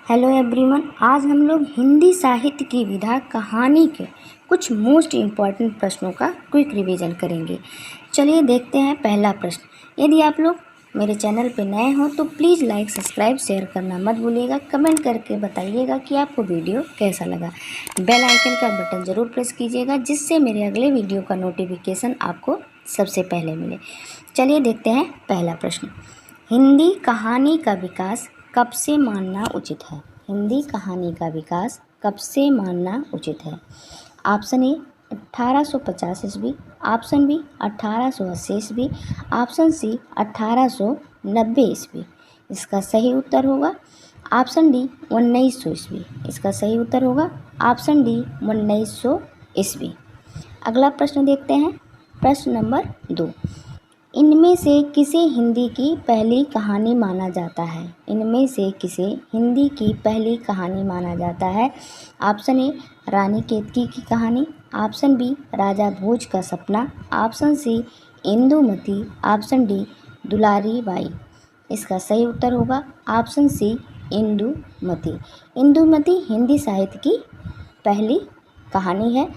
Hello everyone, आज हम लोग हिंदी साहित्य की विधा कहानी के कुछ मोस्ट इम्पॉर्टेंट प्रश्नों का क्विक रिवीजन करेंगे। चलिए देखते हैं पहला प्रश्न। यदि आप लोग मेरे चैनल पर नए हो तो प्लीज़ लाइक सब्सक्राइब शेयर करना मत भूलिएगा। कमेंट करके बताइएगा कि आपको वीडियो कैसा लगा। बेल आइकन का बटन ज़रूर प्रेस कीजिएगा जिससे मेरे अगले वीडियो का नोटिफिकेशन आपको सबसे पहले मिले। चलिए देखते हैं पहला प्रश्न। हिंदी कहानी का विकास कब से मानना उचित है? हिंदी कहानी का विकास कब से मानना उचित है? ऑप्शन ए 1850 ईस्वी, ऑप्शन बी 1880 ईस्वी, ऑप्शन सी 1890 ईस्वी। इसका सही उत्तर होगा ऑप्शन डी 1900 ईस्वी। इसका सही उत्तर होगा ऑप्शन डी 1900 ईस्वी। अगला प्रश्न देखते हैं, प्रश्न नंबर 2। इनमें से किसे हिंदी की पहली कहानी माना जाता है? इनमें से किसे हिंदी की पहली कहानी माना जाता है? ऑप्शन ए रानी केतकी की कहानी, ऑप्शन बी राजा भोज का सपना, option C Indumati, option D Dulari Bai. इसका सही उत्तर होगा ऑप्शन सी इंदुमती। इंदुमती हिंदी साहित्य की पहली कहानी है।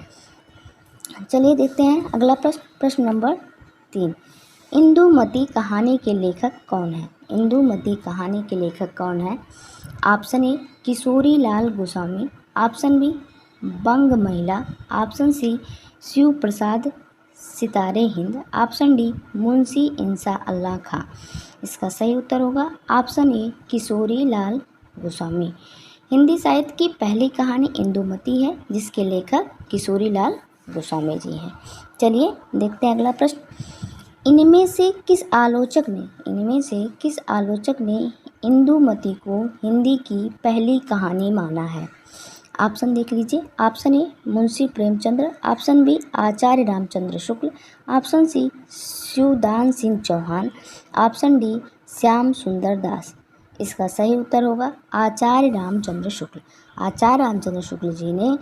चलिए देखते हैं अगला प्रश्न, प्रश्न नंबर 3। इंदुमती कहानी के लेखक कौन है? इंदुमती कहानी के लेखक कौन है? Option A Kishori Lal Goswami, option B Bang Mahila, option C Shiv Prasad Sitare Hind, option D Munshi Insha Allah Khan. इसका सही उत्तर होगा ऑप्शन ए किशोरी लाल गोस्वामी। हिंदी साहित्य की पहली कहानी इंदुमती है जिसके लेखक किशोरी लाल गोस्वामी जी हैं। चलिए देखते हैं अगला प्रश्न। इनमें से किस आलोचक ने इंदुमती को हिंदी की पहली कहानी माना है? ऑप्शन देख लीजिए। Option A Munshi Premchandra, option B Acharya Ramchandra Shukla, option C Shivdan Singh Chauhan, option D Shyam Sundar Das. इसका सही उत्तर होगा आचार्य रामचंद्र शुक्ल। आचार्य रामचंद्र शुक्ल जी ने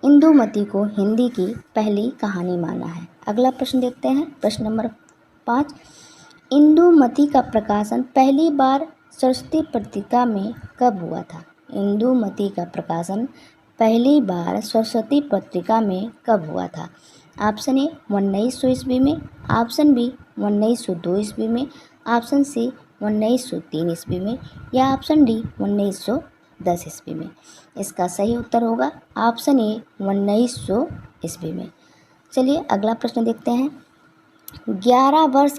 इंदुमती को हिंदी की पहली कहानी माना है। अगला प्रश्न देखते हैं, प्रश्न नंबर 5। इंदुमती का प्रकाशन पहली बार सरस्वती पत्रिका में कब हुआ था? इंदुमती का प्रकाशन पहली बार सरस्वती पत्रिका में कब हुआ था? ऑप्शन ए 1900 ईस्वी में, ऑप्शन बी 1902 ईस्वी में, ऑप्शन सी 1903 ईस्वी में या ऑप्शन डी 1910 ईस्वी में। इसका सही उत्तर होगा ऑप्शन ए 1900 ईस्वी में। चलिए अगला प्रश्न देखते हैं। 11 वर्ष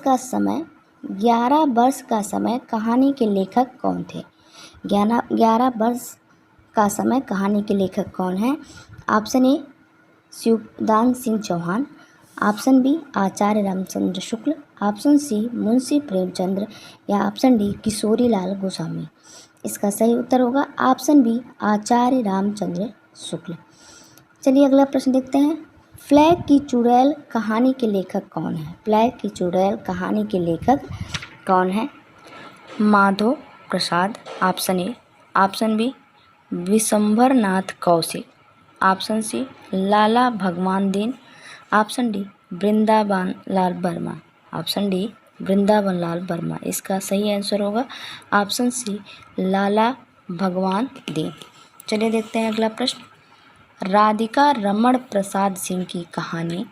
का समय कहानी के लेखक कौन थे? 11 वर्ष का समय कहानी के लेखक कौन है? Option A Shivdan Singh Chauhan, option B Acharya Ramchandra Shukla, option C Munshi Premchandra या ऑप्शन डी किशोरी लाल गोस्वामी। इसका सही उत्तर होगा ऑप्शन बी आचार्य रामचंद्र शुक्ल। चलिए अगला प्रश्न देखते हैं। फ्लैग की चुड़ैल कहानी के लेखक कौन है? फ्लैग की चुड़ैल कहानी के लेखक कौन है? Madhav Prasad, option A, option B Vishambhar Nath Kaushik, option C Lala Bhagwan Deen, option D Vrindavan Lal Verma, option D Vrindavan Lal Verma. इसका सही आंसर होगा ऑप्शन सी लाला भगवान दीन। चलिए देखते हैं अगला प्रश्न। राधिका रमण प्रसाद सिंह की कहानी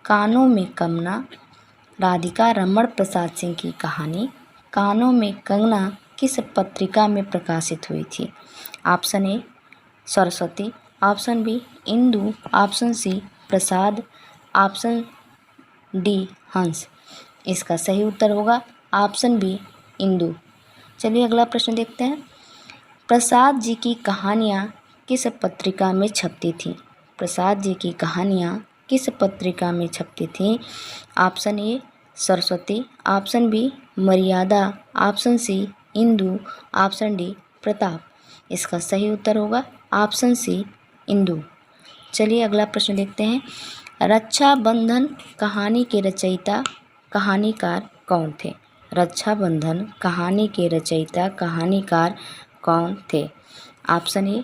कानों में कंगना, राधिका रमण प्रसाद सिंह की कहानी कानों में कंगना किस पत्रिका में प्रकाशित हुई थी? Option A Saraswati, option B Indu, option C Prasad, option D Hans. इसका सही उत्तर होगा ऑप्शन बी इंदु। चलिए अगला प्रश्न देखते हैं। प्रसाद जी की कहानियाँ किस पत्रिका में छपती थी? प्रसाद जी की कहानियाँ किस पत्रिका में छपती थी? Option A Saraswati, option B Maryada, option C Indu, option D Pratap. इसका सही उत्तर होगा ऑप्शन सी इंदु। चलिए अगला प्रश्न देखते हैं। रक्षाबंधन कहानी के रचयिता कहानीकार कौन थे? रक्षाबंधन कहानी के रचयिता कहानीकार कौन थे? Option A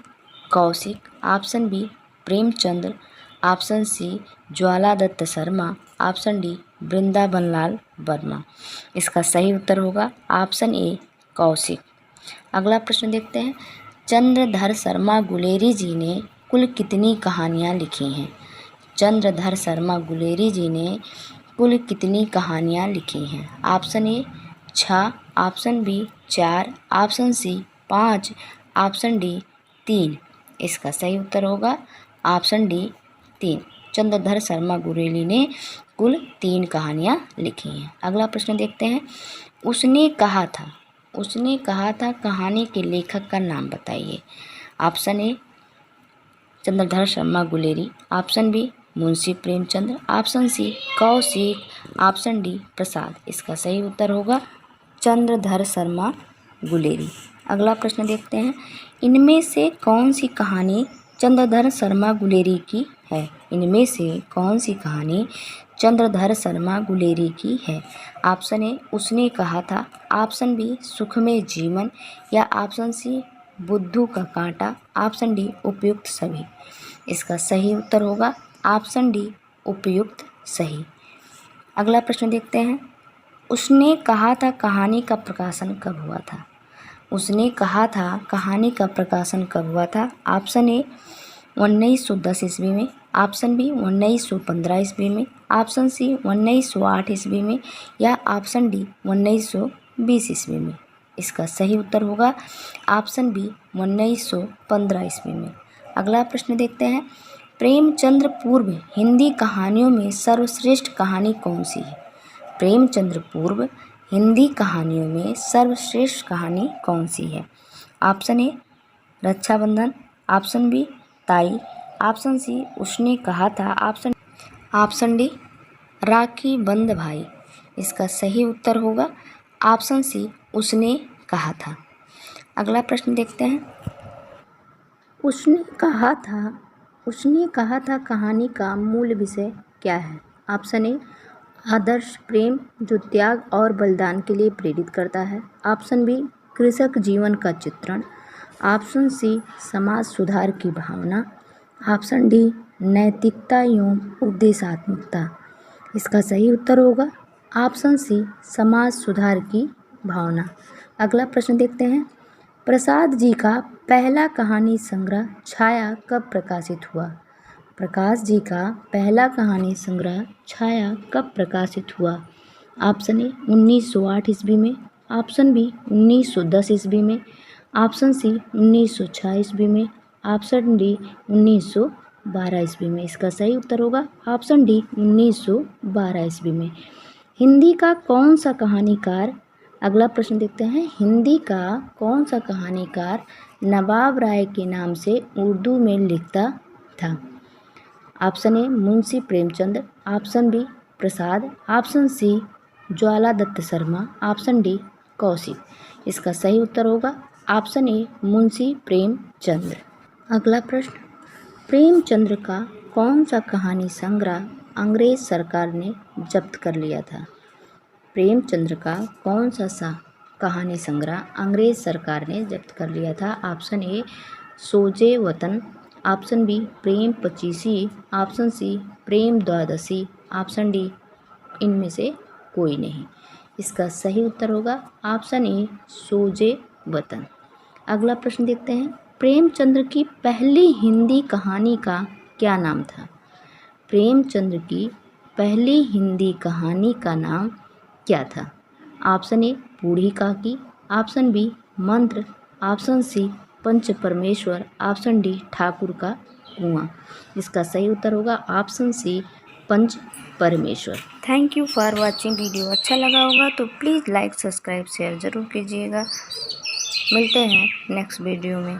Kaushik, option B Premchandra, option C Jwala Dutt Sharma, option D Vrindavan Lal Verma. इसका सही उत्तर होगा ऑप्शन ए कौशिक। अगला प्रश्न देखते हैं। चंद्रधर शर्मा गुलेरी जी ने कुल कितनी कहानियाँ लिखी हैं? चंद्रधर शर्मा गुलेरी जी ने कुल कितनी कहानियाँ लिखी हैं? Option A 6, option B 4, option C 5, option D 3। इसका सही उत्तर होगा ऑप्शन डी 3। चंद्रधर शर्मा गुलेरी ने कुल 3 कहानियाँ लिखी हैं। अगला प्रश्न देखते हैं। उसने कहा था कहानी के लेखक का नाम बताइए। Option A Chandradhar Sharma Guleri, option B Munshi Premchand, option C Kaushik, option D Prasad. इसका सही उत्तर होगा चंद्रधर शर्मा गुलेरी। अगला प्रश्न देखते हैं। इनमें से कौन सी कहानी चंद्रधर शर्मा गुलेरी की है? इनमें से कौन सी कहानी चंद्रधर शर्मा गुलेरी की है? ऑप्शन ए उसने कहा था, ऑप्शन बी सुख में जीवन, या ऑप्शन सी बुद्धू का कांटा, ऑप्शन डी उपयुक्त सभी। इसका सही उत्तर होगा ऑप्शन डी उपयुक्त सही। अगला प्रश्न देखते हैं। उसने कहा था कहानी का प्रकाशन कब हुआ था? उसने कहा था कहानी का प्रकाशन कब हुआ था? ऑप्शन ए 1910 ईस्वी में, ऑप्शन बी 1915 ईस्वी में, ऑप्शन सी 1908 ईस्वी में, या ऑप्शन डी 1920 ईस्वी में। इसका सही उत्तर होगा ऑप्शन बी 1915 ईस्वी में। अगला प्रश्न देखते हैं। प्रेमचंद्र पूर्व हिंदी कहानियों में सर्वश्रेष्ठ कहानी कौन सी है? प्रेमचंद्र पूर्व हिंदी कहानियों में सर्वश्रेष्ठ कहानी कौन सी है? Option A Rakshabandhan, option B Tai, option C Usne Kaha था, ऑप्शन डी राखी बंध भाई। इसका सही उत्तर होगा ऑप्शन सी उसने कहा था। अगला प्रश्न देखते हैं। उसने कहा था कहानी का मूल विषय क्या है? ऑप्शन ए आदर्श प्रेम जो त्याग और बलिदान के लिए प्रेरित करता है, ऑप्शन बी कृषक जीवन का चित्रण, ऑप्शन सी समाज सुधार की भावना, ऑप्शन डी नैतिकता एवं उपदेशात्मकता। इसका सही उत्तर होगा ऑप्शन सी समाज सुधार की भावना। अगला प्रश्न देखते हैं। प्रसाद जी का पहला कहानी संग्रह छाया कब प्रकाशित हुआ? प्रकाश जी का पहला कहानी संग्रह छाया कब प्रकाशित हुआ? ऑप्शन ए 1908 ईस्वी में, ऑप्शन बी 1910 ईस्वी में, ऑप्शन सी 1906 ईस्वी में, ऑप्शन डी 1912 ईस्वी में। इसका सही उत्तर होगा ऑप्शन डी 1912 ईस्वी में। हिंदी का कौन सा कहानीकार, अगला प्रश्न देखते हैं। हिंदी का कौन सा कहानीकार नवाब राय के नाम से उर्दू में लिखता था? Option A Munshi Premchand, option B Prasad, option C Jwala Dutt Sharma, option D Kaushik. इसका सही उत्तर होगा ऑप्शन ए मुंशी प्रेमचंद। अगला प्रश्न। प्रेमचंद्र का कौन सा कहानी संग्रह अंग्रेज सरकार ने जब्त कर लिया था? प्रेमचंद्र का कौन सा कहानी संग्रह अंग्रेज सरकार ने जब्त कर लिया था? ऑप्शन ए सोजे वतन, ऑप्शन बी प्रेम पचीसी, ऑप्शन सी प्रेम द्वादशी, ऑप्शन डी इनमें से कोई नहीं। इसका सही उत्तर होगा ऑप्शन ए सोजे वतन। अगला प्रश्न देखते हैं। प्रेमचंद्र की पहली हिंदी कहानी का क्या नाम था? प्रेमचंद्र की पहली हिंदी कहानी का नाम क्या था? ऑप्शन ए बूढ़ी काकी, ऑप्शन बी मंत्र, ऑप्शन सी पंच परमेश्वर, ऑप्शन डी ठाकुर का कुआं। इसका सही उत्तर होगा ऑप्शन सी पंच परमेश्वर। Thank you for watching. Video अच्छा लगा होगा तो प्लीज़ लाइक सब्सक्राइब शेयर ज़रूर कीजिएगा। मिलते हैं नेक्स्ट वीडियो में।